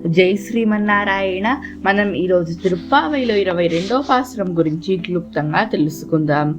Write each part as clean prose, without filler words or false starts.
జై శ్రీమన్నారాయణ. మనం ఈరోజు తిరుప్పావైలో 22వ పాసురం గురించి క్లుప్తంగా తెలుసుకుందాం.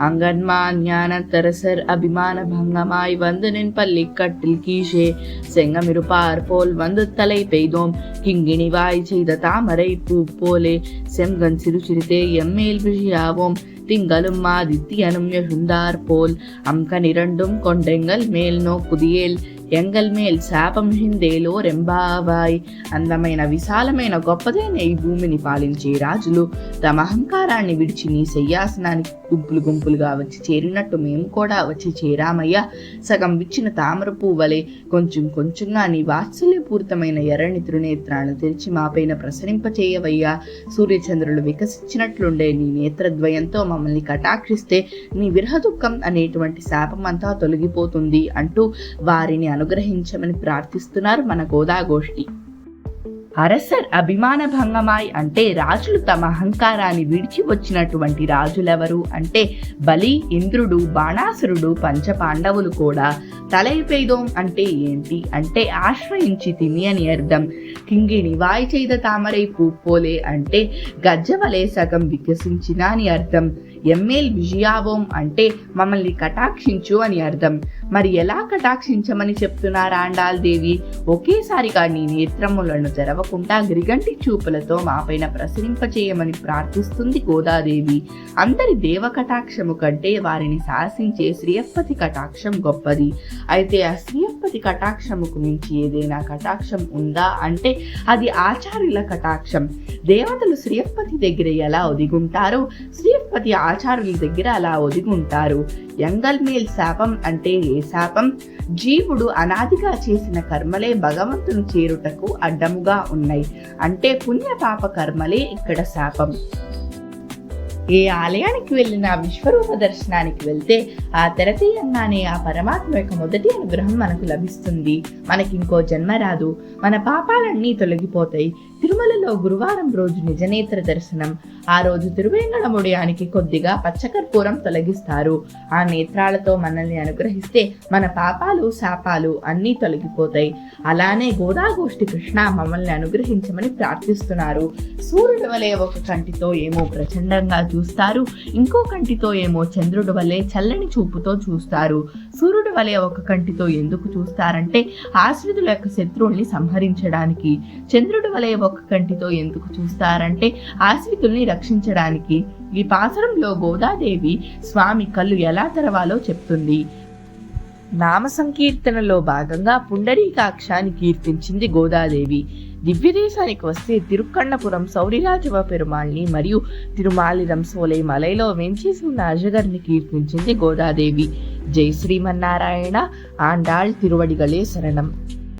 அங்கன்மா ஞானத்தரசர் அபிமான பங்கமாய் வந்து நின் பள்ளி கட்டில் கீழே செங்கமிருப்பார் போல் வந்து தலை பெய்தோம் கிங்கிணிவாய் செய்த தாமரை பூ போலே செங்கன் சிறு சிறிதே எம்மேல் விழியாவோம் திங்களும் ஆதித்யனும் எழுந்தார் போல் அம்கனிரண்டும் கொண்டெங்கள் மேல் நோக்குதியேல் ఎంగల్ మేల్ శాపం హిందేలో రెంబావాయ్. అందమైన విశాలమైన గొప్పదైన ఈ భూమిని పాలించే రాజులు తమ అహంకారాన్ని విడిచి నీ శయ్యాసనానికి గుంపులు గుంపులుగా వచ్చి చేరినట్టు మేము కూడా వచ్చి చేరామయ్యా. సగం విచ్చిన తామర పువ్వలే కొంచెం కొంచెంగా నీ వాత్సల్యపూరితమైన ఎర్రని త్రినేత్రాలను తెరిచి మాపైన ప్రసరింపచేయవయ్యా. సూర్యచంద్రులు వికసించినట్లుండే నీ నేత్రద్వయంతో మమ్మల్ని కటాక్షిస్తే నీ విరహ దుఃఖం అనేటువంటి శాపం అంతా తొలగిపోతుంది అంటూ వారిని అనుగ్రహించమని ప్రార్థిస్తున్నారు మన గోదాగోష్ఠి. అరసర్ అభిమాన భంగమాయ్ అంటే రాజులు తమ అహంకారాన్ని విడిచి వచ్చినటువంటి రాజులెవరు అంటే బలి, ఇంద్రుడు, బాణాసురుడు, పంచపాండవులు కూడా. తలైపెయ్దోం అంటే ఏంటి అంటే ఆశ్రయించి తిని అని అర్థం. కింగిణి వాయి చేద తామరై పూపోలే అంటే గజ్జవలే సగం వికసించిన అని అర్థం. ఎమ్మేల్ విజయావోం అంటే మమ్మల్ని కటాక్షించు అని అర్థం. మరి ఎలా కటాక్షించమని చెప్తున్నారు ఆండాల్ దేవి? ఒకేసారిగా నీ నేత్రములను తెరవకుండా గిరిగంటి చూపులతో మాపైన ప్రసరింపచేయమని ప్రార్థిస్తుంది గోదాదేవి. అందరి దేవ కటాక్షము కంటే వారిని శాసించే శ్రీయప్పతి కటాక్షం గొప్పది. అయితే ఆ శ్రీయప్పతి కటాక్షముకు మించి ఏదైనా కటాక్షం ఉందా అంటే అది ఆచార్యుల కటాక్షం. దేవతలు శ్రీయప్పతి దగ్గర ఎలా ఒదిగుంటారో శ్రీయప్పతి ఆచార్యుల దగ్గర అలా ఒదిగుంటారు. ఎంగల్ మేల్ శాపం అంటే ఏ శాపం? జీవుడు అనాదిగా చేసిన కర్మలే భగవంతుని చేరుటకు అడ్డముగా ఉన్నాయి అంటే పుణ్య పాప కర్మలే ఇక్కడ శాపం. ఏ ఆలయానికి వెళ్ళినా విశ్వరూప దర్శనానికి వెళ్తే ఆ తెరతీయంగానే ఆ పరమాత్మ యొక్క మొదటి అనుగ్రహం మనకు లభిస్తుంది. మనకి ఇంకో జన్మ రాదు. మన పాపాలన్నీ తొలగిపోతాయి. తిరుమలలో గురువారం రోజు నిజనేత్ర దర్శనం. ఆ రోజు తిరువేంగడముడియానికి కొద్దిగా పచ్చకర్పూరం తొలగిస్తారు. ఆ నేత్రాలతో మనల్ని అనుగ్రహిస్తే మన పాపాలు శాపాలు అన్నీ తొలగిపోతాయి. అలానే గోదాగోష్ఠి కృష్ణ మమ్మల్ని అనుగ్రహించమని ప్రార్థిస్తున్నారు. సూర్యుడి వలె ఒక కంటితో ఏమో ప్రచండంగా చూస్తారు, ఇంకో కంటితో ఏమో చంద్రుడి వలె చల్లని చూపుతో చూస్తారు. సూర్యుడి వలె ఒక కంటితో ఎందుకు చూస్తారంటే ఆశ్రితుల యొక్క శత్రువుల్ని సంహరించడానికి. చంద్రుడి వలె ఒక కంటితో ఎందుకు చూస్తారంటే ఆశ్రితుల్ని రక్షించడానికి. ఈ పాసరంలో గోదాదేవి స్వామి కళ్ళు ఎలా తెరవాలో చెప్తుంది. నామ సంకీర్తనలో భాగంగా పుండరీకాక్షాన్ని కీర్తించింది గోదాదేవి. దివ్యదేశానికి వస్తే తిరుక్కన్నపురం సౌరిరాజవ పెరుమాళ్ని మరియు తిరుమాలిరం సోలై మలైలో వెంచేసి ఉన్న అజగర్ని కీర్తించింది గోదాదేవి. జై శ్రీమన్నారాయణ. ఆండాళ్ తిరువడిగలే శరణం.